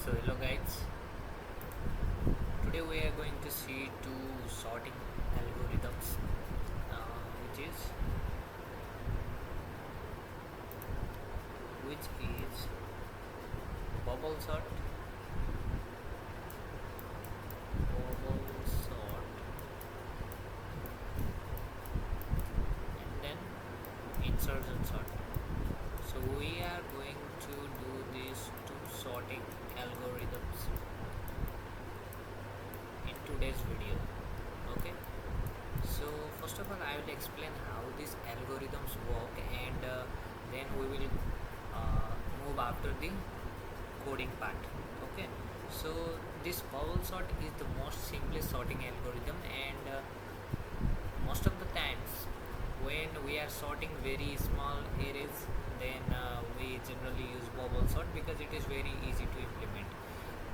So hello guys, today we are going to see two sorting algorithms, which is bubble sort, bubble sort, and then insertion sort. So we are going to do these two sorting algorithms in today's video. Okay. So first of all, I will explain how these algorithms work, and then we will uh, move after the coding part. Okay. So this bubble sort is the most simplest sorting algorithm, and most of the times when we are sorting very small arrays, then we generally use bubble sort because it is very easy to implement,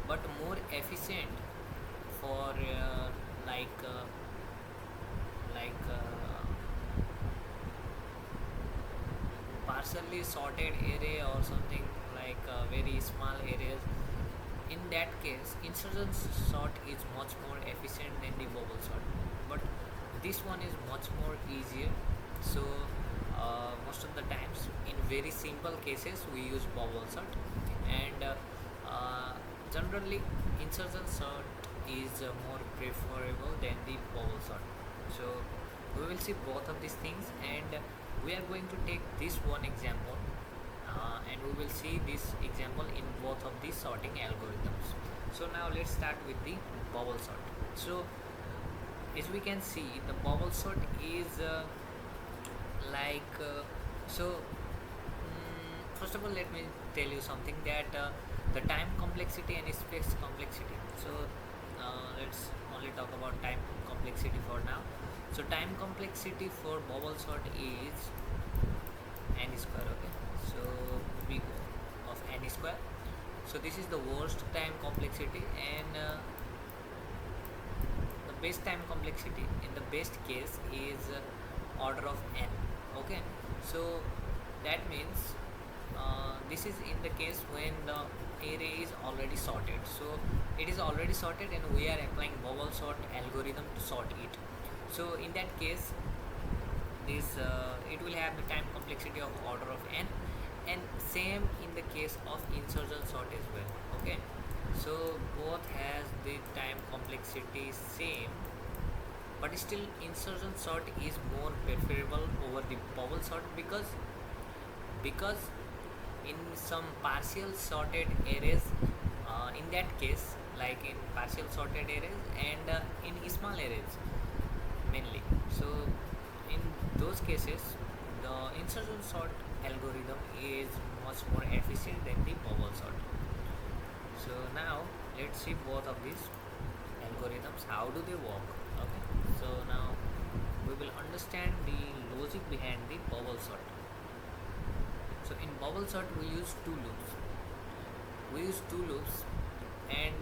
but more efficient for like uh, like partially sorted array or something like very small areas. In that case, insertion sort is much more efficient than the bubble sort, but this one is much more easier. So most of the times in very simple cases we use bubble sort, and uh, generally insertion sort is more preferable than the bubble sort. So we will see both of these things, and we are going to take this one example, and we will see this example in both of these sorting algorithms. So now let's start with the bubble sort. So as we can see, the bubble sort is like so first of all, let me tell you something, that the time complexity and space complexity. So let's only talk about time complexity for now. So time complexity for bubble sort is n square. Okay, so big of n square. So this is the worst time complexity, and the best time complexity in the best case is order of n. Okay, so that means this is in the case when the array is already sorted. So it is already sorted and we are applying bubble sort algorithm to sort it. So in that case, this it will have the time complexity of order of n, and same in the case of insertion sort as well. Okay, so both has the time complexity same, but still insertion sort is more preferable over the bubble sort, because in some partial sorted arrays, in that case, like in partial sorted arrays and in small arrays mainly. So in those cases, the insertion sort algorithm is much more efficient than the bubble sort. So now let's see both of these algorithms, how do they work. Okay, so now we will understand the logic behind the bubble sort. So in bubble sort we use two loops, and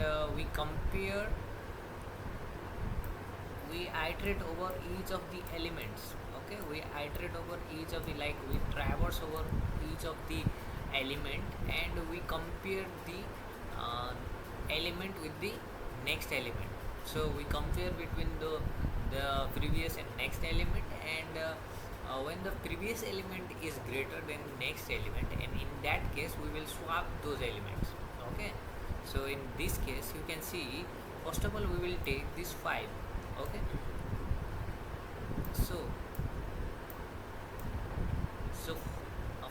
we iterate over each of the elements. Okay, we iterate over each of the, like we traverse over each of the element, and we compare the uh, element with the next element. So we compare between the previous and next element, and when the previous element is greater than next element, and in that case we will swap those elements. Okay, so in this case you can see, first of all we will take this 5. Okay, so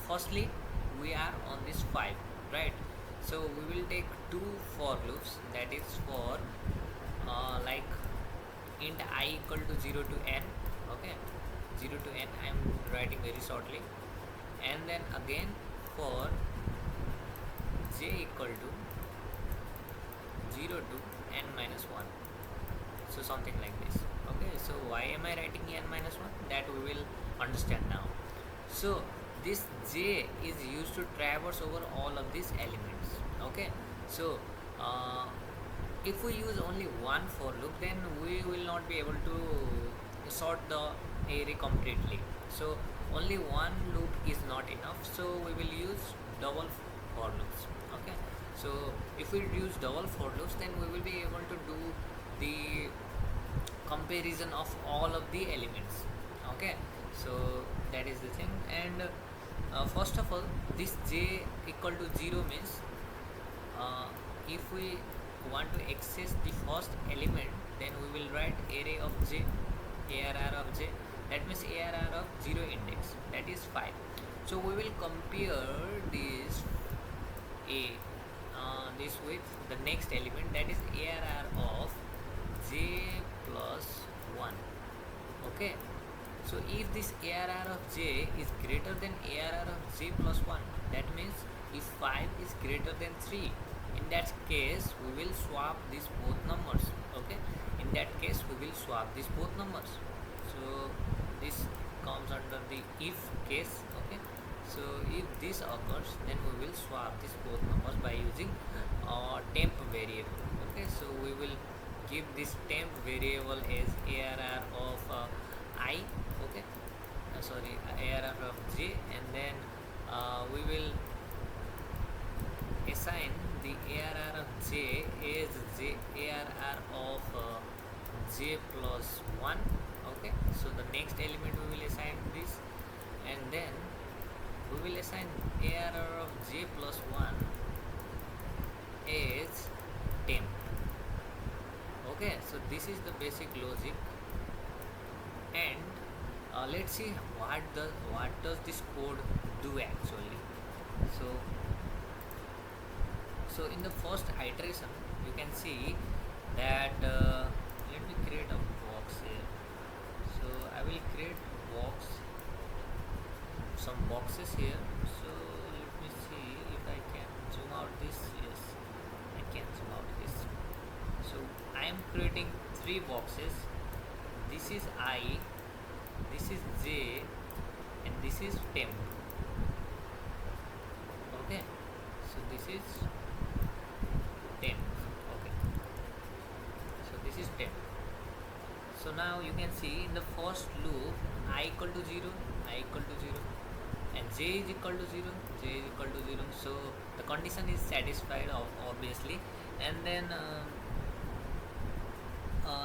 firstly we are on this 5, right? So we will take two for loops, that is for like int I equal to 0 to n. Okay, 0 to n, I am writing very shortly, and then again for j equal to 0 to n minus 1. So something like this. Okay, so why am I writing n minus 1, that we will understand now. So this j is used to traverse over all of these elements. Okay, so if we use only one for loop, then we will not be able to sort the array completely. So only one loop is not enough, so we will use double for loops. Okay, So if we use double for loops, then we will be able to do the comparison of all of the elements. Okay, so that is the thing. And first of all, this j equal to 0 means uh, if we want to access the first element, then we will write array of j, arr of j, that means arr of 0 index, that is 5. So we will compare this a this with the next element, that is arr of j plus 1. Okay, so if this arr of j is greater than arr of j plus 1, that means if 5 is greater than 3, in that case we will swap these both numbers. Okay, in that case we will swap these both numbers. So this comes under the if case. Okay, so if this occurs, then we will swap these both numbers by using temp variable. Okay, so we will give this temp variable as arr of I. Okay, sorry, arr of j, and then we will assign the arr of j as j arr of j plus 1. Okay, so the next element we will assign this, and then we will assign arr of j plus 1 as temp. Okay, so this is the basic logic. And let's see what does this code do actually. So in the first iteration, you can see that let me create a box here. So I will create some boxes here. So let me see if I can zoom out this. Yes, I can zoom out this. So I am creating 3 boxes. This is I, this is j, and this is temp. Okay, so this is temp. Okay, so this is temp. So now you can see in the first loop, I equal to 0, I equal to 0, and j is equal to 0, j is equal to 0. So the condition is satisfied obviously, and then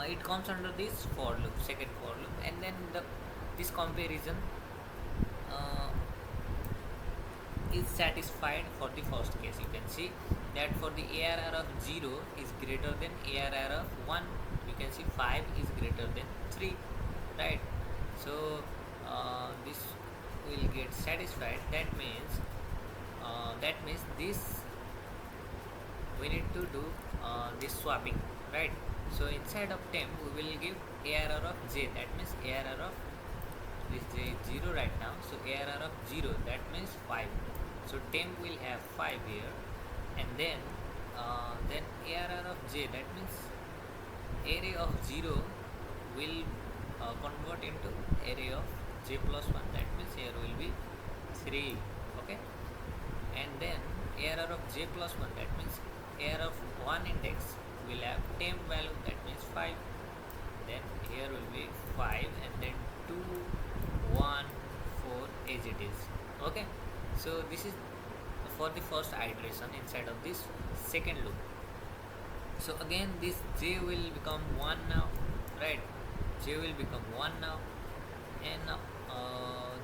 it comes under this for loop, second for loop, and then this comparison is satisfied for the first case. You can see that for the arr of 0 is greater than arr of 1. You can see 5 is greater than 3, right? So this will get satisfied. That means this we need to do this swapping, right? So inside of temp we will give arr of j, that means arr of this j is 0 right now, so arr of 0, that means 5. So temp will have 5 here, and then arr of j, that means array of 0 will convert into array of j plus 1, that means here will be 3. Okay, and then arr of j plus 1, that means array of 1 index will have temp value, that means 5. Then here will be 5, and then 2 1 4 as it is. Okay, so this is for the first iteration inside of this second loop. So again this j will become 1 now, right? J will become 1 now, and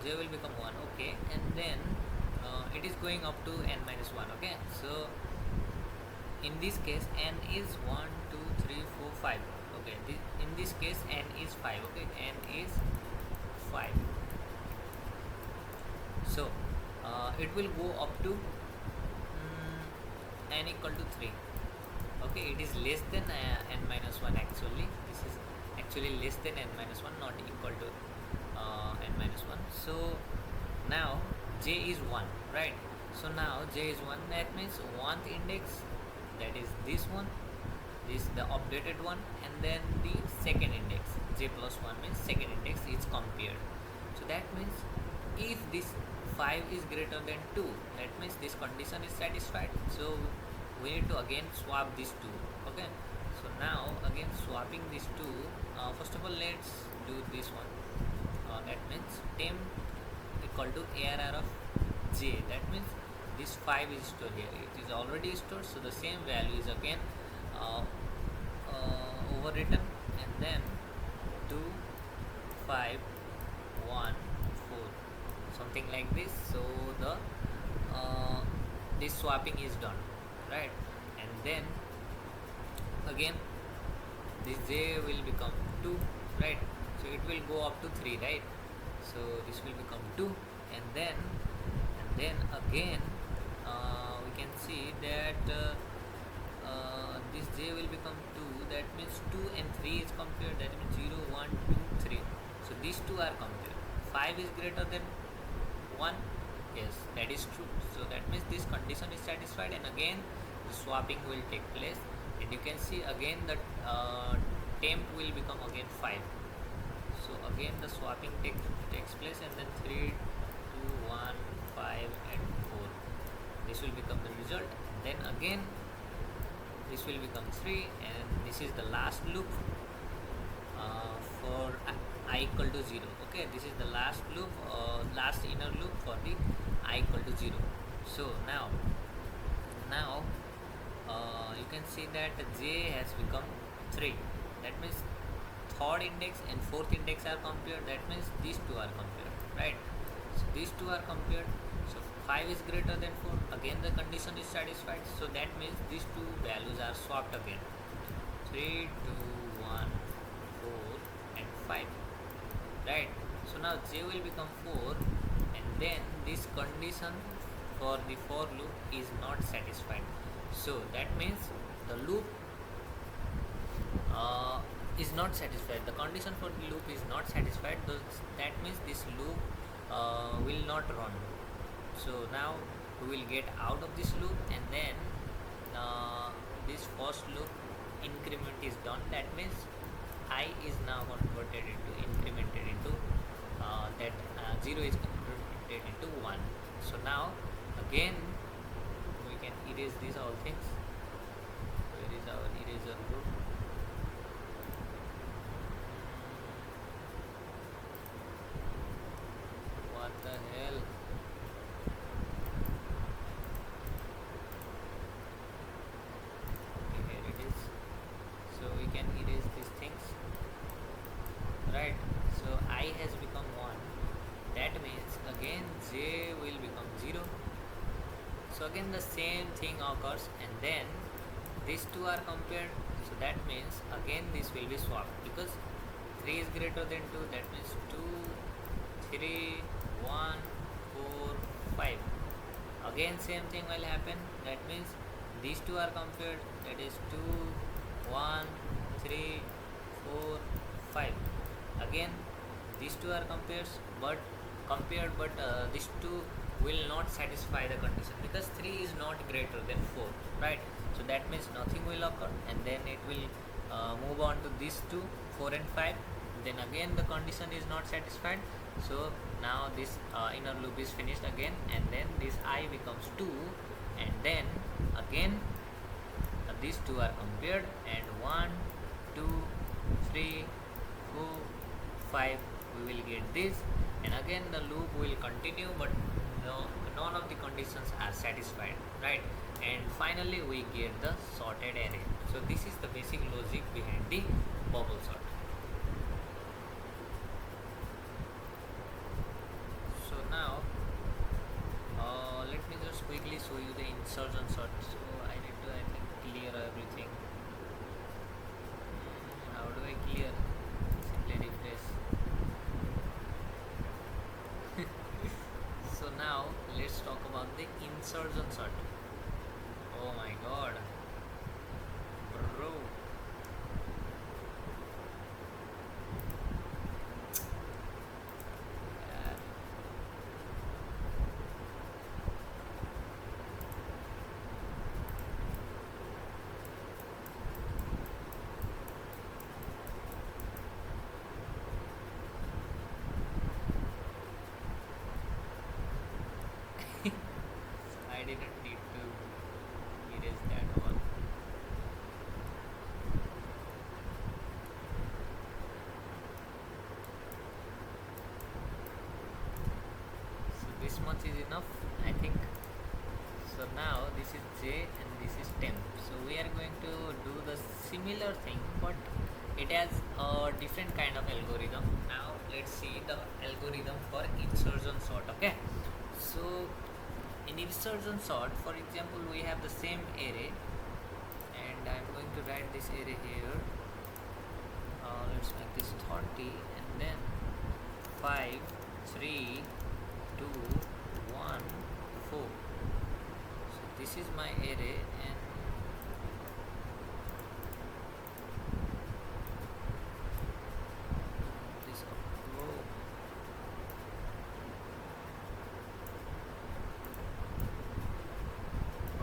j will become 1. Okay, and then it is going up to n minus 1. Okay, so in this case n is 1 2 3 4 5. Okay, in this case n is 5. Okay, n is 5. So it will go up to n equal to 3. Okay, it is less than n minus 1 actually. This is actually less than n minus 1, not equal to n minus 1. So now j is 1, right? So now j is 1, that means 1th index, that is this one, this the updated one, and then the second index, j plus 1 means second index is compared. So that means if this 5 is greater than 2, that means this condition is satisfied. So we need to again swap these two. Okay, so now again swapping these two, first of all let's do this one. That means temp equal to arr of j, that means this 5 is stored here, it is already stored, so the same value is again uh, overwritten, and then 2 5 1 4, something like this. So the uh, this swapping is done, right? And then again this j will become 2, right? So it will go up to 3, right? So this will become 2, and then again we can see that this j will become 2, that means 2 and 3 is compared, that means 0 1 2 3. So these two are compared. 5 is greater than 1, yes, that is true. So that means this condition is satisfied, and again the swapping will take place, and you can see again that temp will become again 5. So again the swapping takes place, and then 3 2 1 5 and 4, this will become the result. Then again this will become 3, and this is the last loop for I equal to 0. Okay, this is the last loop, last inner loop for the I equal to 0. So now you can see that j has become 3, that means third index and fourth index are compared, that means these two are compared, right? So these two are compared, so 5 is greater than 4, again the condition is satisfied, so that means these two values are swapped again, 3 2 1 4 and 5, right? So now j will become 4, and then this condition for the for loop is not satisfied, so that means the loop is not satisfied, the condition for the loop is not satisfied, that means this loop will not run. So now we will get out of this loop, and then this first loop increment is done, that means I is now converted into incremented into that 0 is converted into 1. So now again we can erase these all things. Where is our eraser group? What the hell? Okay, here it is. So we can erase these things, right? So I has become 1, that means again j will become 0. So again the same thing occurs, and then these two are compared, so that means again this will be swapped, because 3 is greater than 2, that means 2 3 1 4 5, again same thing will happen, that means these two are compared, that is 2 1 3 4 5, again these two are compared, but these two will not satisfy the condition, because 3 is not greater than 4, right? So that means nothing will occur, and then it will move on to these two 4 and 5, then again the condition is not satisfied, so now this inner loop is finished again, and then this I becomes 2, and then again these two are compared, and 1 2 3 4 5 we will get this, and again the loop will continue, but none of the conditions are satisfied, right? And finally we get the sorted array. So this is the basic logic behind the bubble sort. So now let me just quickly show you the insertion sort. So I need to, I think, clear everything. How do I clear? Simply refresh. So now let's talk about the insertion sort. Oh my god, bro. I didn't need to erase that one. So this much is enough, I think. So now this is j and this is 10. So we are going to do the similar thing, but it has a different kind of algorithm. Now let's see the algorithm for insertion sort. Okay, so in insertion sort, for example, we have the same array, and I'm going to write this array here. Let's make this 30, and then 5 3 2 1 4. So this is my array, and this row.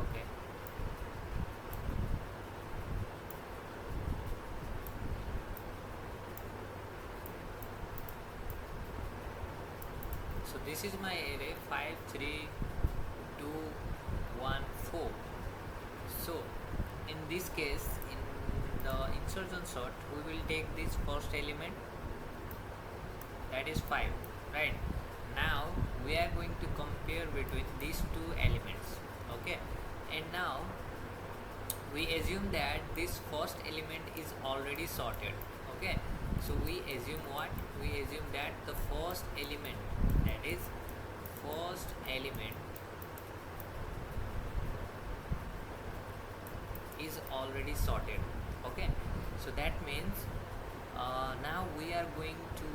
Okay, so this is my array 5 3 2 1 4. So in this case, in the insertion sort, we will take this first element, that is 5, right? Now we are going to compare between these two elements. Okay, and now we assume that this first element is already sorted. Okay, so we assume what? We assume that the first element, that is first element, is already sorted. Okay, so that means now we are going to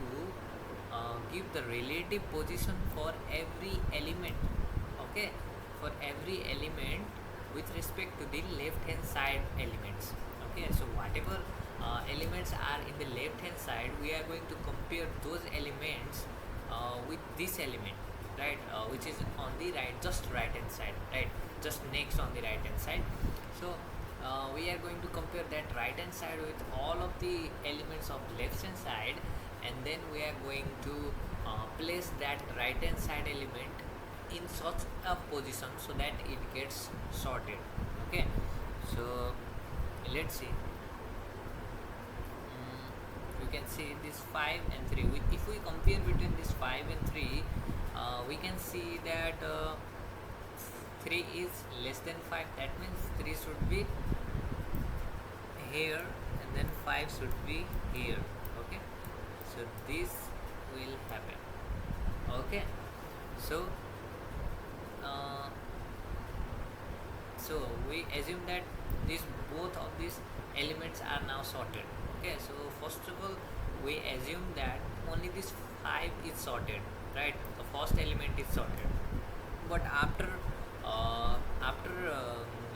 give the relative position for every element. Okay, for every element with respect to the left hand side elements. Okay, so whatever elements are in the left hand side, we are going to compare those elements with this element, right, which is on the right, just right hand side, right, just next on the right hand side. So we are going to compare that right hand side with all of the elements of left hand side, and then we are going to place that right hand side element in such a position so that it gets sorted. Okay, so let's see. You can see this 5 and 3. If we compare between this 5 and 3, we can see that 3 is less than 5. That means 3 should be here, and then 5 should be here. Okay, so this will happen. Okay, so so we assume that both of these elements are now sorted. Okay, so first of all, we assume that only this 5 is sorted, right? The first element is sorted, but after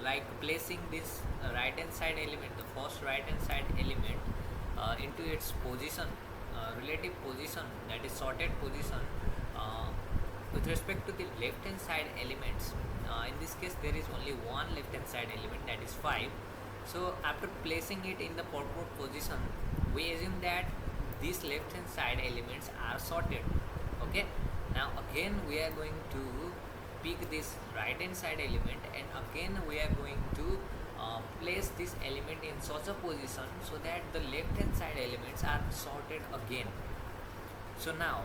like placing this right hand side element, the first right hand side element, into its position, relative position, that is sorted position, with respect to the left hand side elements. In this case, there is only one left hand side element, that is 5. So after placing it in the proper position, we assume that these left hand side elements are sorted. Okay, now again we are going to pick this right hand side element, and again we are going to place this element in such a position so that the left hand side elements are sorted again. So now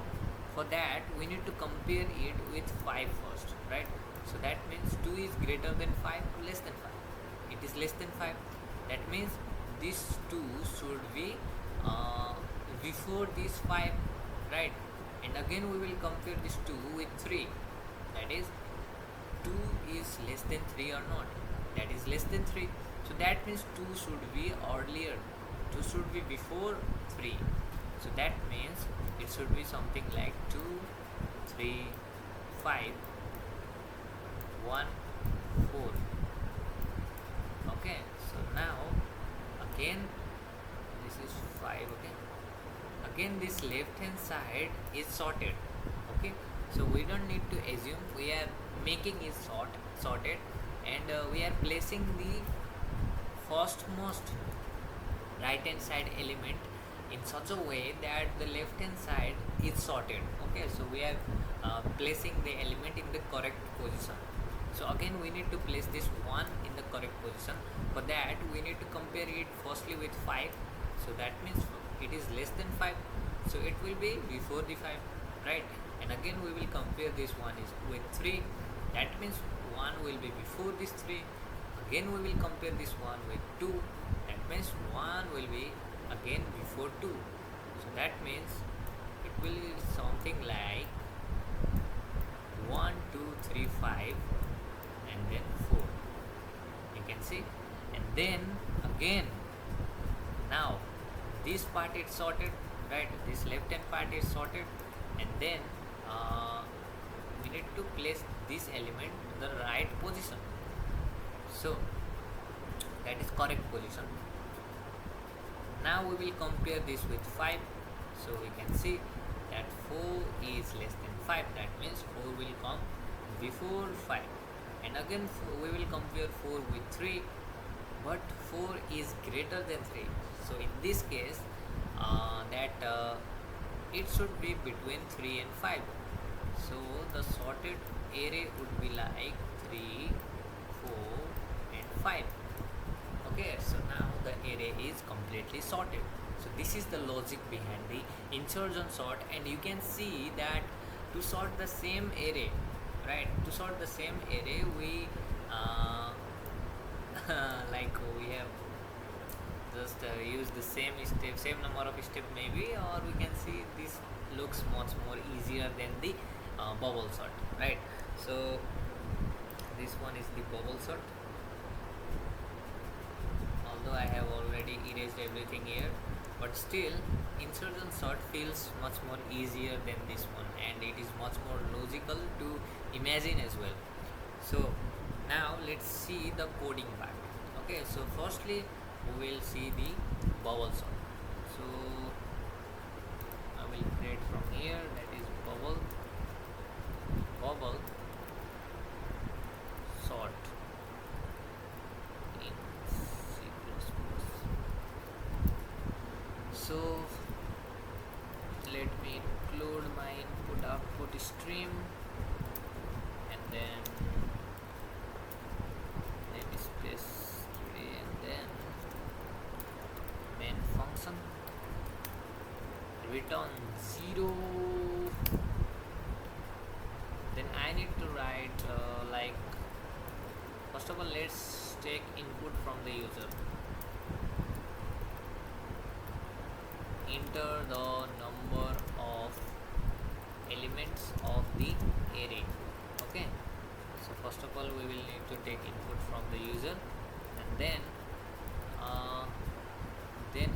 for that we need to compare it with 5 first, right? So that means 2 is greater than 5, less than 5. It is less than 5. That means this 2 should be before this 5, right? And again we will compare this 2 with 3. That is 2 is less than 3 or not? That is less than 3. So that means 2 should be earlier. 2 should be before 3. So that means it should be something like 2, 3, 5, 1, 4. Okay, so now again this is 5. Okay, again this left hand side is sorted. Okay, so we don't need to assume, we are making it sorted, and we are placing the firstmost right hand side element in such a way that the left hand side is sorted. Okay, so we are placing the element in the correct position. So again we need to place this 1 in the correct position. For that we need to compare it firstly with 5. So that means it is less than 5, so it will be before the 5, right? And again we will compare this one is with 3. That means 1 will be before this 3. Again we will compare this 1 with 2. That means 1 will be again before 2. So that means it will be something like 1, 2, 3, 5 and then 4. You can see. And then again, now this part is sorted, right? This left hand part is sorted, and then we need to place this element in the right position. So that is correct position. Now we will compare this with 5. So we can see that 4 is less than 5. That means 4 will come before 5. And again we will compare 4 with 3. But 4 is greater than 3. So in this case, it should be between 3 and 5. So the sorted array would be like 3, 4 and 5. Okay, so now the array is completely sorted. So this is the logic behind the insertion sort, and you can see that to sort the same array, right? To sort the same array, we like we have just used the same step, same number of step maybe, or we can see this looks much more easier than the bubble sort, right? So this one is the bubble sort. Although I have already erased everything here, but still insertion sort feels much more easier than this one, and it is much more logical to imagine as well. So now let's see the coding part. Okay, so firstly we will see the bubble sort. So I will create from here, that is bubble sort in C++. So let me include my input output stream, and then namespace 3, and then main function return 0. Then I need to write like, first of all let's take input from the user. Enter the number of elements of the array. Okay, so first of all we will need to take input from the user, and then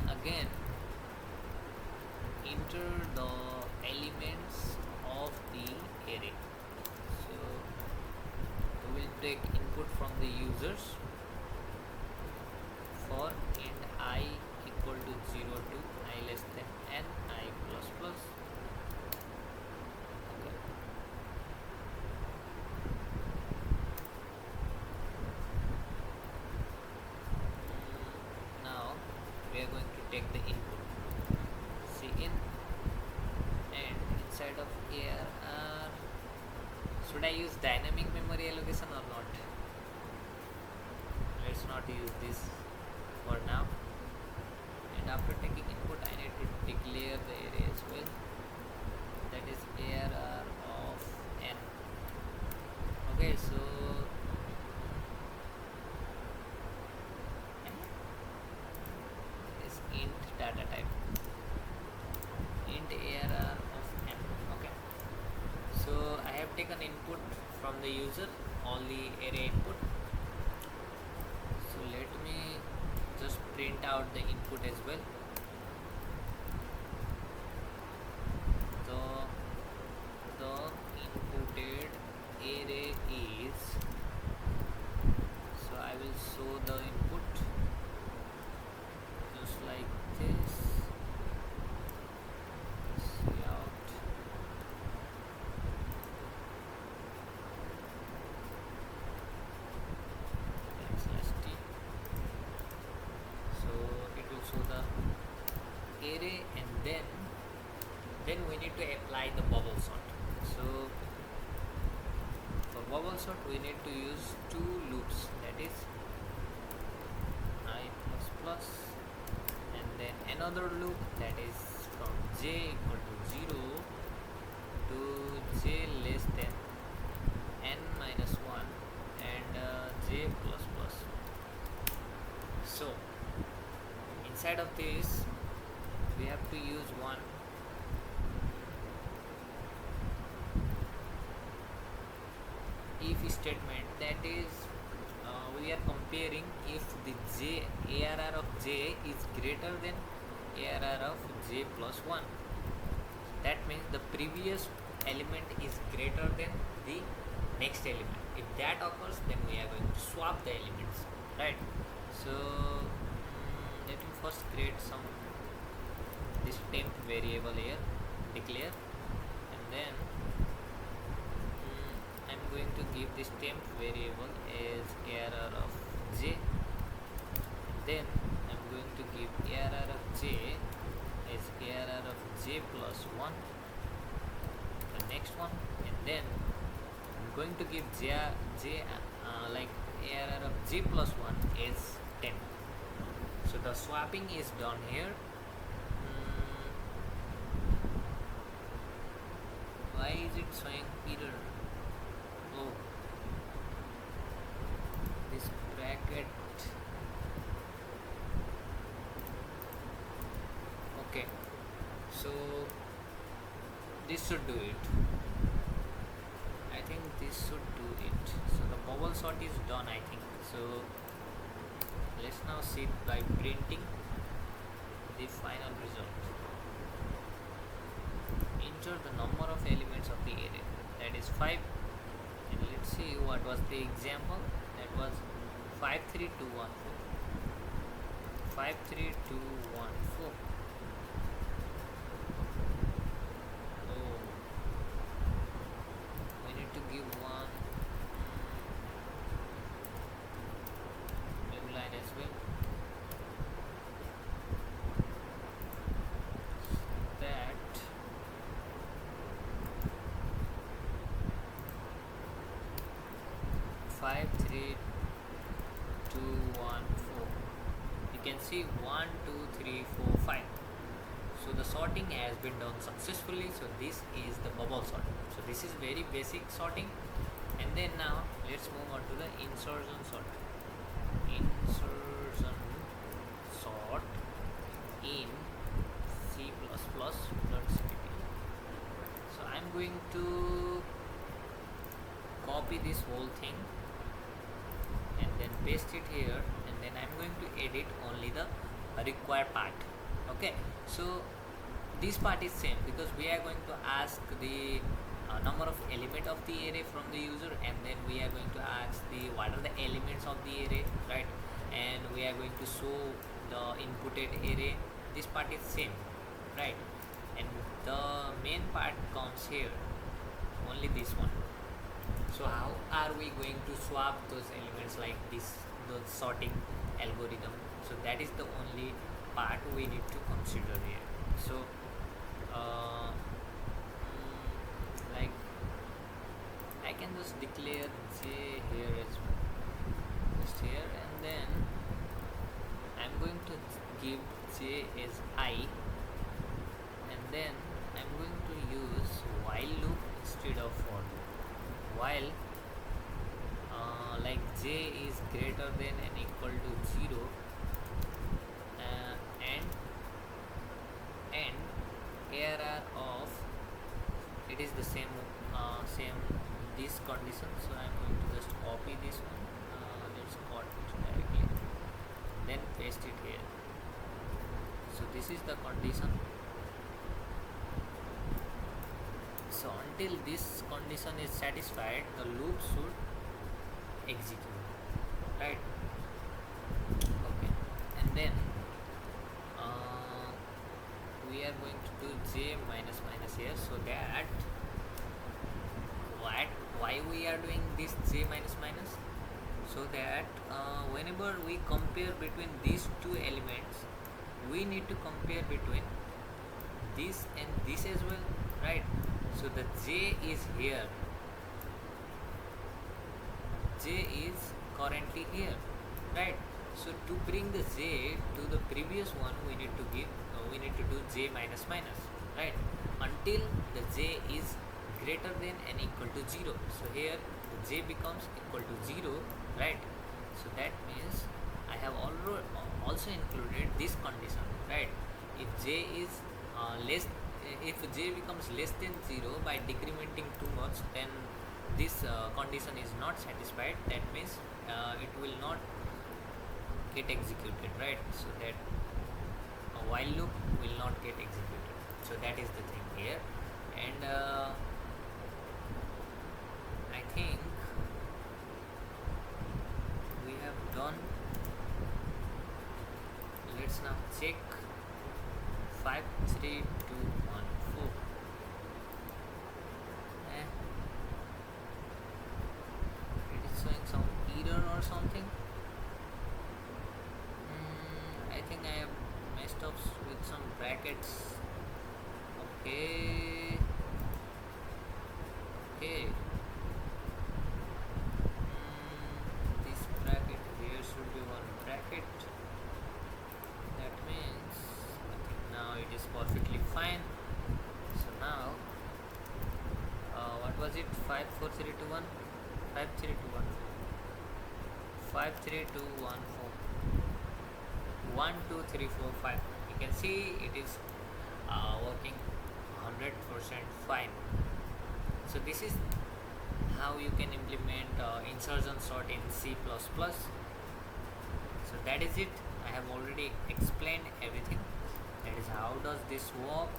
again enter the elements of the array. So we will take input from the users for int I equal to 0 to I less than n I plus plus. Okay. Now we are going to take the input cin, and inside of ARR, should I use dynamic memory allocation or not? Let's not use this for now. And after taking input I need to declare the array as well, that is ARR of n. Okay, so is int data type, int ARR of n. Okay, so I have taken input from the user, all the array input. So let me just print out the input as well. So the inputted array is, so I will show the input just like this. See out. /t. So it will show the array, and then we need to apply the bubble sort. So for bubble sort we need to use two loops, that is I plus plus, and then another loop that is from j equal to 0 to j less than n minus 1, j plus plus. So inside of this we have to use one if statement, that is we are comparing if the j arr of j is greater than arr of j plus 1. That means the previous element is greater than the next element. If that occurs, then we are going to swap the elements, right? So let me first create some this temp variable here, declare, and then I'm going to give this temp variable as arr of j, and then I'm going to give arr of j as arr of j plus 1, the next one, and then I'm going to give like arr of j plus 1 as temp. So the swapping is done here. Why is it showing error? Oh, this bracket. Okay, so this should do it. I think this should do it. So the bubble sort is done, I think. So let's now see by printing the final result. Enter the number of elements of the array, that is 5, and let's see what was the example. That was 53214. 53214. Oh, we need to give one new line as well. That 53214. You can see 1 2 3 4 5. So the sorting has been done successfully. So this is the bubble sort. So this is very basic sorting. And then now let's move on to the insertion sort. Insertion sort in C++.cpp. So I'm going to copy this whole thing and then paste it here, and then I'm going to edit only the required part. Okay, so this part is same because we are going to ask the number of element of the array from the user, and then we are going to ask the what are the elements of the array, right? And we are going to show the inputted array. This part is same, right? And the main part comes here, only this one. So how are we going to swap those elements like this, the sorting algorithm? So that is the only part we need to consider here. So like I can just declare j here as well, just here, and then I'm going to give j as I, and then I'm going to use while loop instead of for loop. While like j is greater than and equal to 0, and arr of it is the same this condition. So I'm going to just copy this one. Let's cut directly, then paste it here. So this is the condition. So until this condition is satisfied, the loop should execute, right? Okay, and then we are going to do j minus minus here, so that why we are doing this j minus minus, so that whenever we compare between these two elements, we need to compare between this and this as well, right? So the j is here, j is currently here, right? So to bring the j to the previous one, we need to do j minus minus, right? Until the j is greater than and equal to 0. So here the j becomes equal to 0, right? So that means I have also included this condition, right? If j is less, if j becomes less than 0 by decrementing too much, then this condition is not satisfied. That means it will not get executed, right? So that a while loop will not get executed. So that is the thing here. And I think we have done. Let's now check 53214. It is showing some error or something. I think I have messed up with some brackets. Okay. Okay. This bracket here should be one bracket. That means I think now it is perfectly fine. So now, what was it? 54321, 53214, 53214, 1 2 3 4 5. You can see it is working 100% fine. So this is how you can implement insertion sort in C++. So that is it. I have already explained everything. That is how does this work,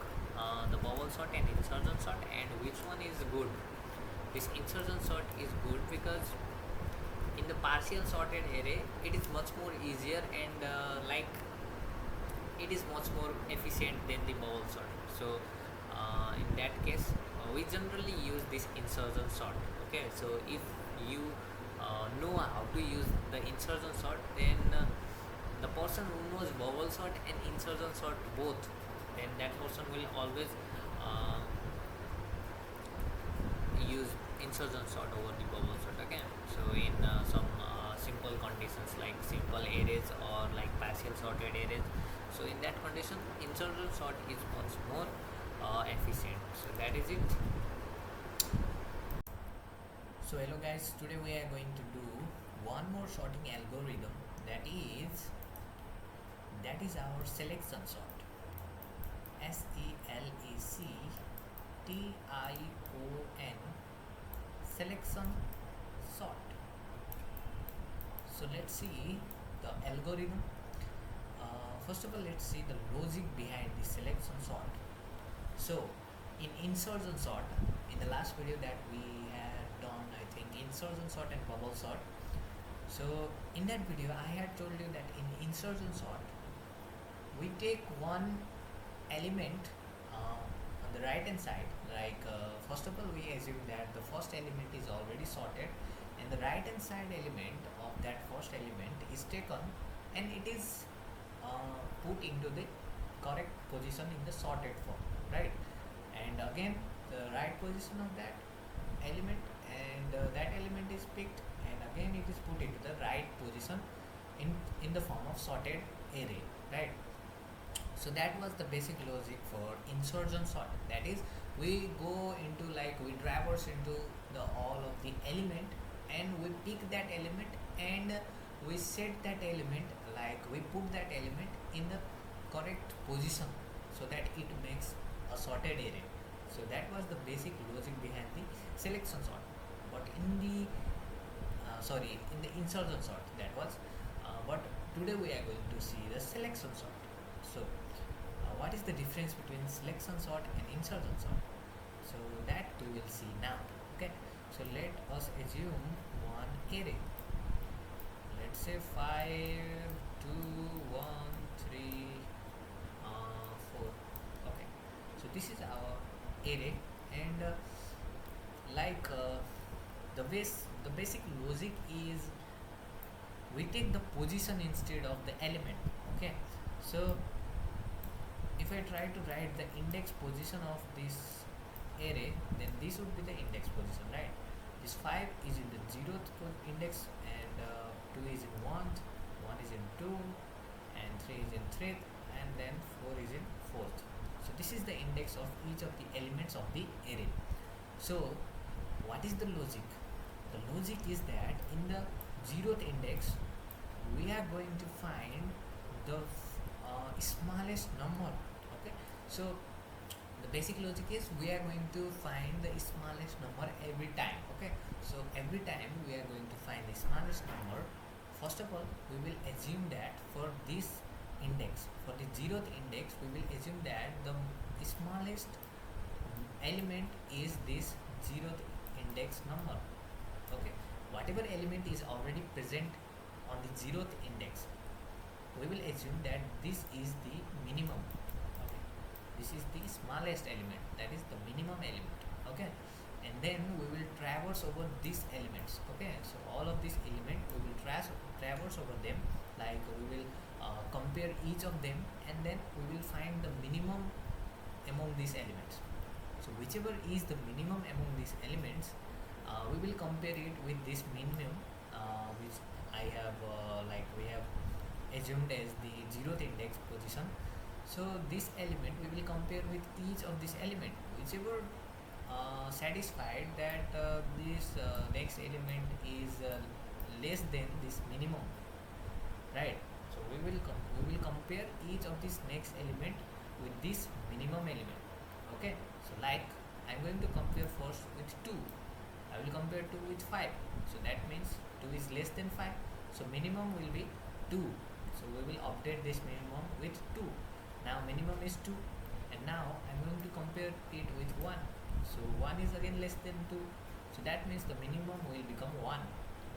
the bubble sort and insertion sort, and which one is good. This insertion sort is good because in the partial sorted array it is much more easier and it is much more efficient than the bubble sort. So in that case we generally use this insertion sort. Okay, so if you know how to use the insertion sort, then the person who knows bubble sort and insertion sort both, then that person will always use insertion sort over the bubble sort. Okay, so in some simple conditions like simple arrays or like partial sorted arrays, so in that condition insertion sort is much more efficient. So that is it. So hello guys, today we are going to do one more sorting algorithm, that is our selection sort. SELECTION, selection sort. So let's see the algorithm. First of all, let's see the logic behind the selection sort. So in insertion sort, in the last video that we had done, I think insertion sort and bubble sort. So in that video I had told you that in insertion sort we take one element on the right hand side, like first of all we assume that the first element is already sorted and the right hand side element of that first element is taken and it is put into the correct position in the sorted form, right? And again the right position of that element, and that element is picked and again it is put into the right position in the form of sorted array, right? So that was the basic logic for insertion sort. That is, we go into, like, we traverse into the all of the element and we pick that element and we set that element, like we put that element in the correct position so that it makes a sorted array. So that was the basic logic behind the selection sort. But in the in the insertion sort, that was but today we are going to see the selection sort. So what is the difference between selection sort and insertion sort? So that we will see now. Okay, so let us assume one array. Let's say 5 2 1 3 4. Okay, so this is our array, and the basic logic is we take the position instead of the element. Okay, so if I try to write the index position of this array, then this would be the index position, right? This 5 is in the 0th index, and 2 is in 1st, 1 is in 2, and 3 is in 3rd, and then 4 is in 4th. So this is the index of each of the elements of the array. So what is the logic? The logic is that in the 0th index we are going to find the smallest number. Okay, so the basic logic is we are going to find the smallest number every time. Okay, so every time we are going to find the smallest number, first of all we will assume that for this index, for the zeroth index, we will assume that the smallest element is this zeroth index number. Okay, whatever element is already present on the zeroth index, we will assume that this is the minimum. Okay, this is the smallest element, that is the minimum element. Okay, and then we will traverse over these elements. Okay, so all of these elements we will traverse over them, like we will compare each of them, and then we will find the minimum among these elements. So whichever is the minimum among these elements, we will compare it with this minimum, which I have like we have assumed as the zeroth index position. So this element we will compare with each of this element, whichever satisfied that this next element is less than this minimum, right? So we will compare each of this next element with this minimum element. Okay, so like I'm going to compare first with 2. I will compare 2 with 5. So that means 2 is less than 5. So minimum will be 2. So we will update this minimum with 2. Now minimum is 2. And now I'm going to compare it with 1. So 1 is again less than 2. So that means the minimum will become 1.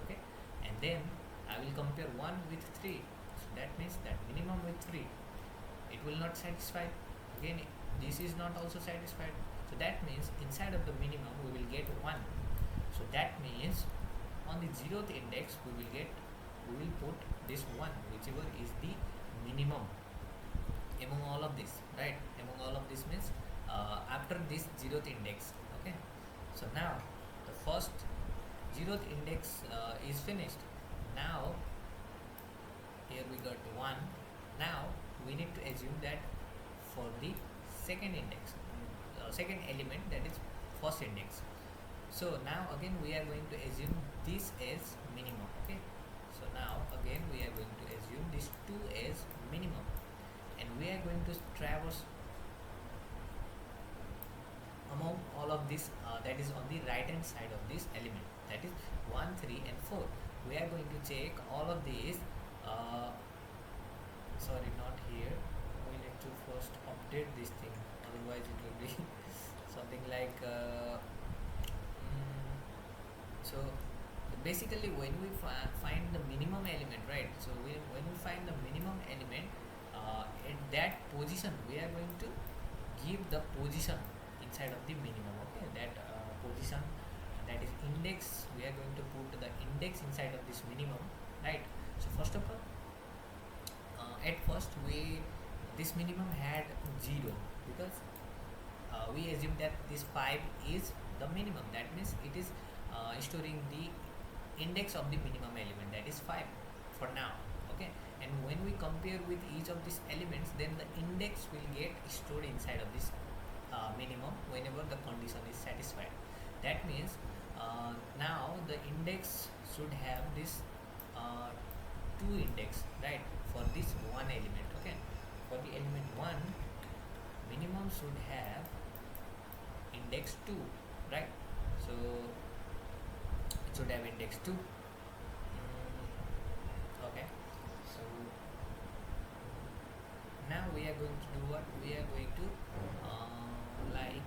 Okay. And then I will compare 1 with 3. So that means that minimum with 3. It will not satisfy. Again, this is not also satisfied. So that means inside of the minimum we will get 1. So that means on the zeroth index we will put this 1, whichever is the minimum among all of this, right? Among all of this means after this zeroth index. Okay, so now the first zeroth index is finished. Now here we got 1. Now we need to assume that for the second index, second element, that is first index. So now again we are going to assume this as minimum. Okay, so now again we are going to assume this 2 as minimum, and we are going to traverse among all of this, that is on the right hand side of this element, that is 1, 3 and 4. We are going to check all of these, sorry, not here. We need to first update this thing, otherwise it will be something like so basically when we find the minimum element, right? So when we find the minimum element, at that position we are going to give the position inside of the minimum. Okay, that position, that is index, we are going to put the index inside of this minimum, right? So first of all, at first this minimum had 0, because we assume that this 5 is the minimum. That means it is storing the index of the minimum element, that is 5 for now. Okay, and when we compare with each of these elements, then the index will get stored inside of this minimum whenever the condition is satisfied. That means now the index should have this 2 index, right, for this one element. Okay, for the element 1, minimum should have index 2, right? So it should have index 2. Okay, so now we are going to do what? We are going to like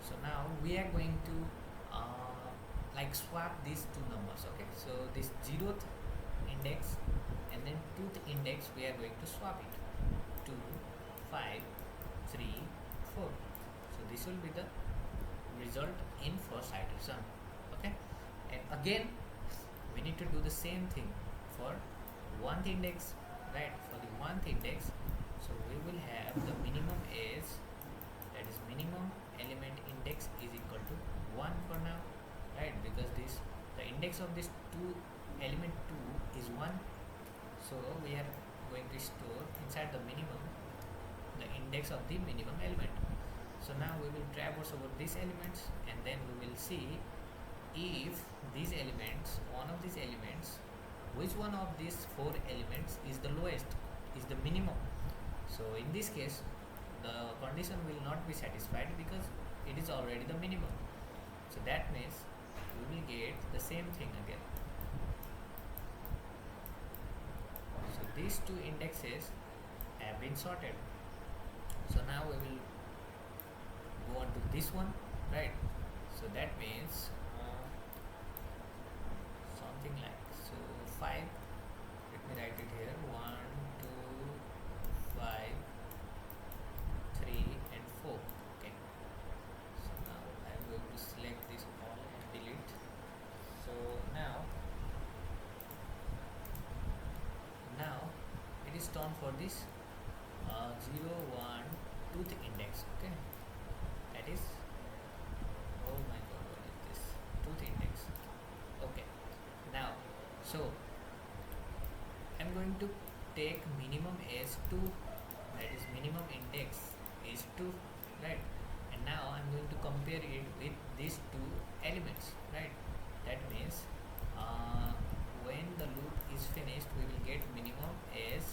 so now we are going to like swap these two numbers. Okay, so this zeroth index and then 2th index, we are going to swap it. 2, 5, 3, 4. So this will be the result in first iteration. Okay, and again we need to do the same thing for 1th index, right? For the 1th index, so we will have the minimum is, that is minimum element index is equal to 1 for now, right? Because this the index of this two element 2 is 1, so we are going to store inside the minimum the index of the minimum element. So now we will traverse over these elements, and then we will see if these elements, one of these elements, which one of these four elements is the lowest, is the minimum. So in this case the condition will not be satisfied because it is already the minimum. So that means we will get the same thing again. So these two indexes have been sorted. So now we will go on to this one, right? So that means something like, so 5, let me write it here, 1 2 5 3 and 4. Okay, so now I am going to select this all and delete. So now it is done for this 0 1 2th index. Okay, that is, oh my god, what is this 2th index? Okay, now so I'm going to take minimum as 2, that is minimum index is 2, right? And now I'm going to compare it with these two elements, right? That means when the loop is finished we will get minimum as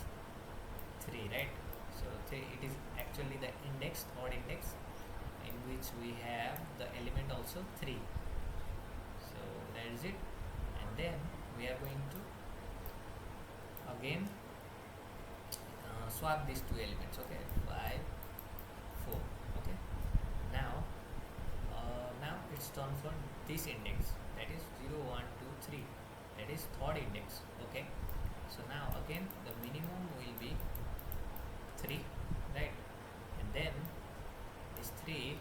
3, right? So it is actually the index, odd index, in which we have the element also 3. So that is it. And then we are going to again swap these two elements. Okay, 5 4. Okay, now it's done for this index, that is 0 1 2 3, that is third index. Okay, so now again the minimum will be 3, right? And then this 3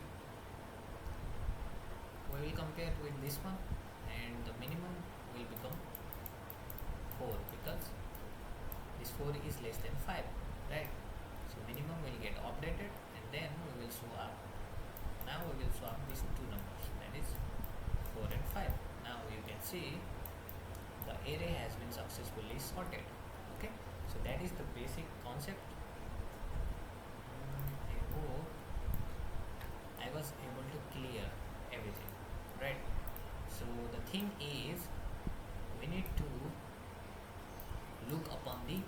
we will compare with this one, and the minimum will become 4 because this 4 is less than 5, right? So minimum will get updated, and then we will swap. Now we will swap these two numbers, that is 4 and 5. Now you can see the array has been successfully sorted. Okay, so that is the basic concept. I hope I was able to clear everything, right? So the thing is, we need to look upon the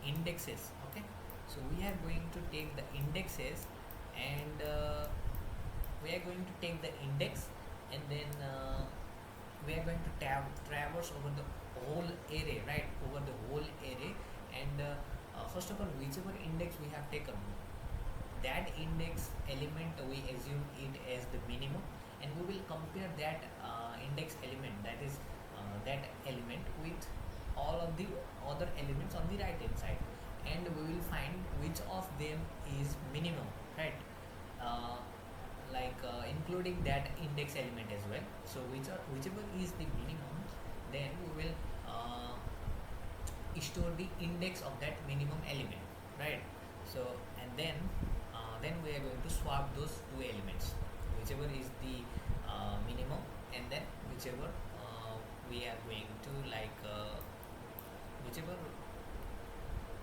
indexes. Okay, so we are going to take the indexes, and we are going to take the index, and then we are going to traverse over the whole array, right? Over the whole array, and first of all, whichever index we have taken, that index element we assume it as the minimum, and we will compare that index element, that is that element, with all of the other elements on the right hand side, and we will find which of them is minimum, right? Including that index element as well. So whichever is the minimum, then we will store the index of that minimum element, right? So and then we are going to swap those two elements, whichever is the minimum, and then whichever we are going to whichever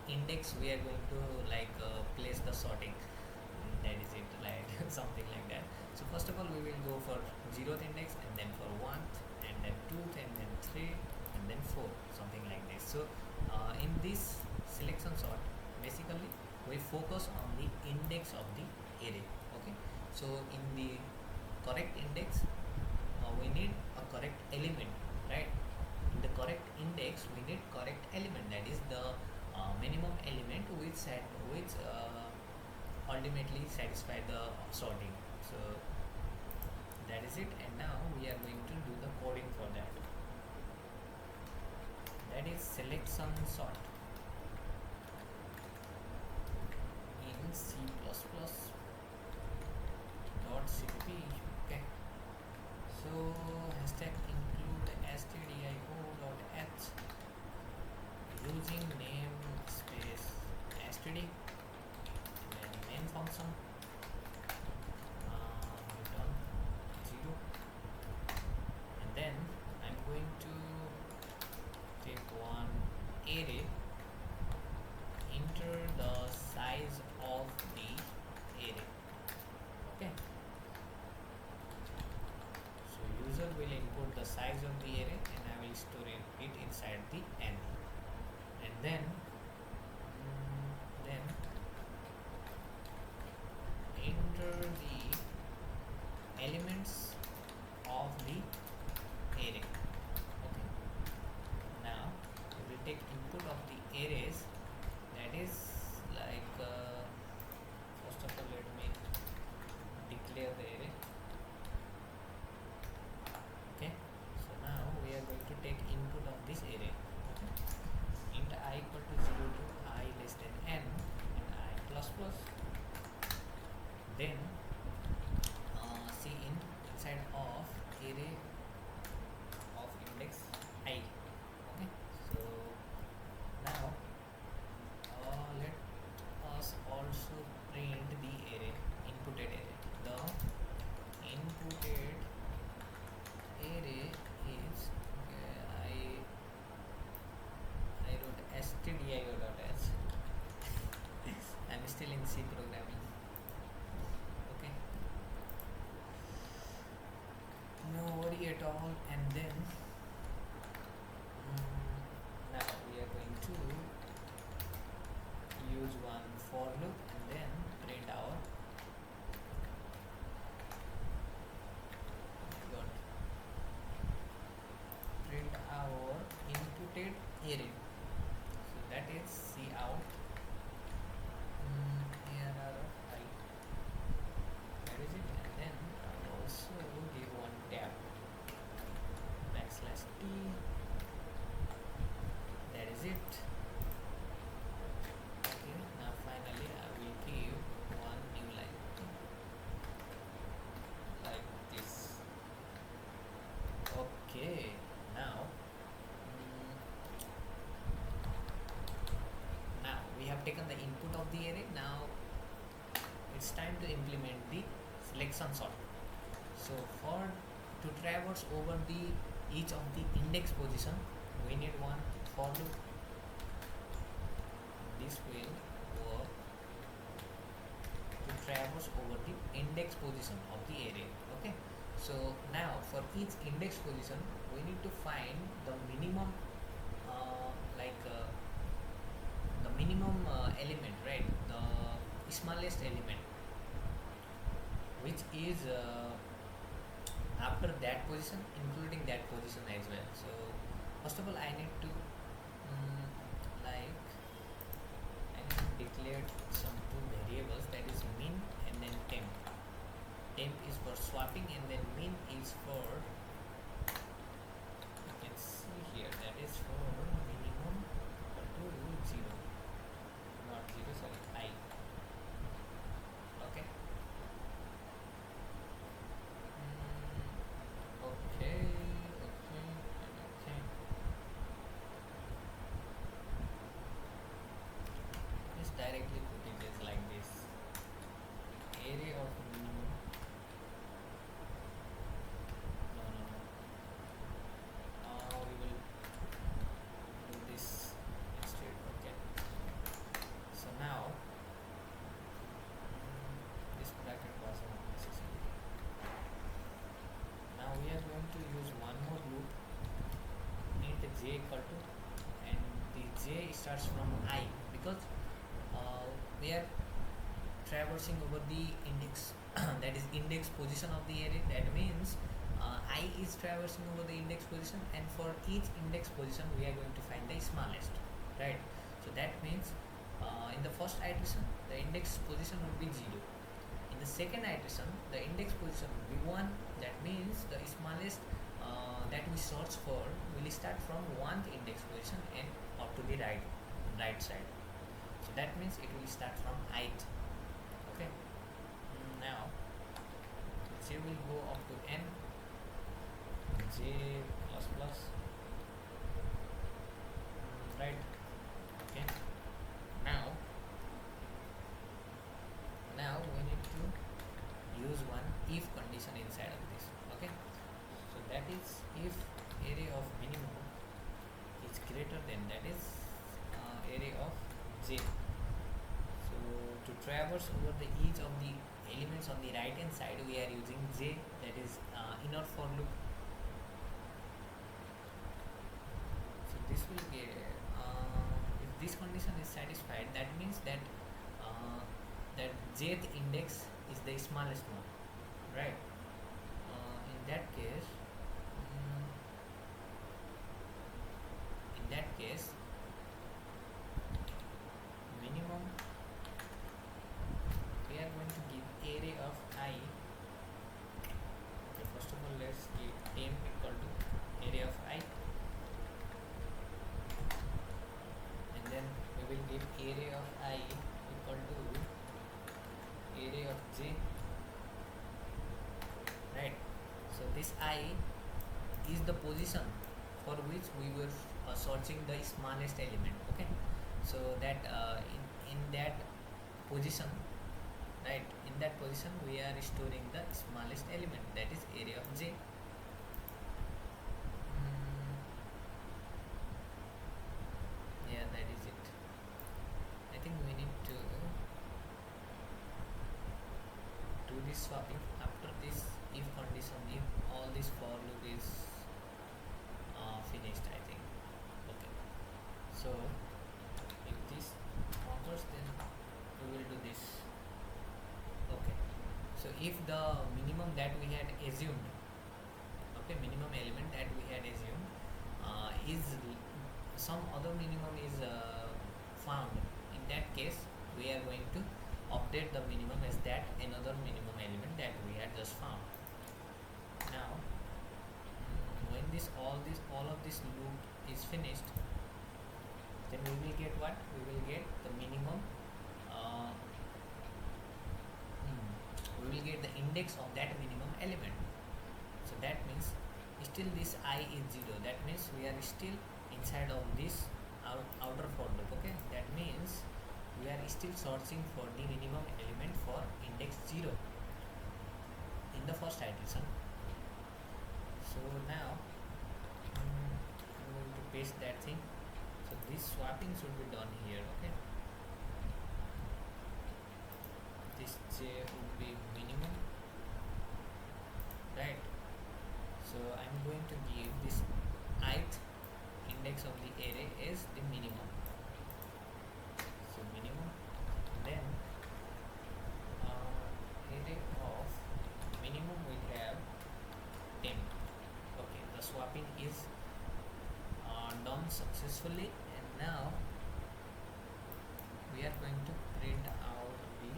index we are going to place the sorting, that is it, like something like that. So first of all we will go for 0th index, and then for 1th, and then 2th, and then 3, and then 4, something like this. So in this selection sort, basically we focus on the index of the array. Okay, so in the correct index we need a correct element, right? In the correct index we need correct element, that is the minimum element which ultimately satisfy the sorting. So that is it, and now we are going to do the coding for that. That is selection sort in C++ .cp. Okay, so hashtag include stdio.h using namespace std, then main function return 0, and then I'm going then enter the elements of the array. Okay, now we will take input of the arrays, that is like first of all let me declare the array. Okay, so now we are going to take input of this array. Okay, int I equal to 0 to I less than n and I plus plus. Then see inside of array of index I. Okay, so now let us also print the array, inputted array. The inputted array is I wrote stdio.h. I'm still in C programming. Okay, no worry at all. And then now we are going to use one for loop and then print our inputted array. So that is cout arr I. That is it. And then I'll also give one tab \t. That is it. Okay, now finally I will give one new line like this. Okay, now we have taken the input of the array. Now it's time to implement the selection sort. So to traverse over each of the index position, we need one for loop. This will work to traverse over the index position of the array. Okay, so now for each index position we need to find the minimum the minimum element, right? The smallest element, which is after that position, including that position as well. So first of all I need to declare some two variables, that is min and then temp. Temp is for swapping and then min is for, you can see here, that is for minimum equal to 0, not 0, sorry, I. Okay. Okay. Just directly put it as like this. Array of minimum. No. We will do this instead. Okay. So now this bracket was not necessary. Now we are going to use one more loop. Int j equal to, and the j starts from I, because we are traversing over the index that is index position of the array. That means I is traversing over the index position, and for each index position we are going to find the smallest, right? So that means in the first iteration the index position would be 0. In the second iteration the index position will be 1. That means the smallest that we search for will start from 1th index position and up to the right side. So that means it will start from ith. Okay. Now j will go up to n, j plus plus, right? Okay. Now we need to use one if condition inside of this. Okay. So that is if array of minimum is greater than, that is array of j. So to traverse over each of the elements on the right hand side we are using j, that is inner for loop. So this will get if condition is satisfied, that means that that jth index is the smallest one, right? In that case, in that case, minimum, we are going to give array of I. Okay, first of all, let's give temp equal to array of I, and then we will give array of I equal to array of j, right? So this I is the position for which we were searching the smallest element. Okay, so that in that position, right, in that position we are storing the smallest element, that is area of j. Yeah, that is it. I think we need to do this swapping after this if condition, if all this for loop is finished, I think. Okay, so if this occurs, then we will do this. Okay, so if the minimum that we had assumed, okay, minimum element that we had assumed is some other minimum is found, in that case we are going to update the minimum as that another minimum element that we had just found. Now when all of this loop is finished, then we will get what? We will get the minimum, we will get the index of that minimum element. So that means still this I is 0, that means we are still inside of this outer for loop. Okay, that means we are still searching for the minimum element for index 0 in the first iteration. So now I'm going to paste that thing. So this swapping should be done here. Okay, this j would be minimum, right? So I'm going to give this ith index of the array is the minimum. So minimum, then array of minimum we have temp. Okay, the swapping is done successfully, and now we are going to print out the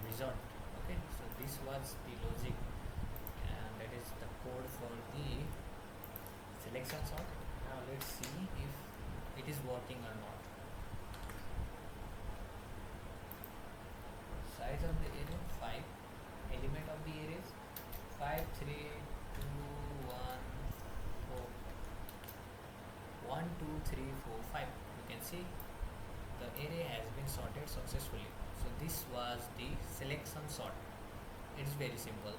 result. Okay, so this was the logic, and that is the code for the selection sort. Now let's see if it is working or not. Size of the array 5, element of the array is 5 3 2 1 4 1 2 3 4 5. You can see the array has been sorted successfully. So this was the selection sort. It is very simple.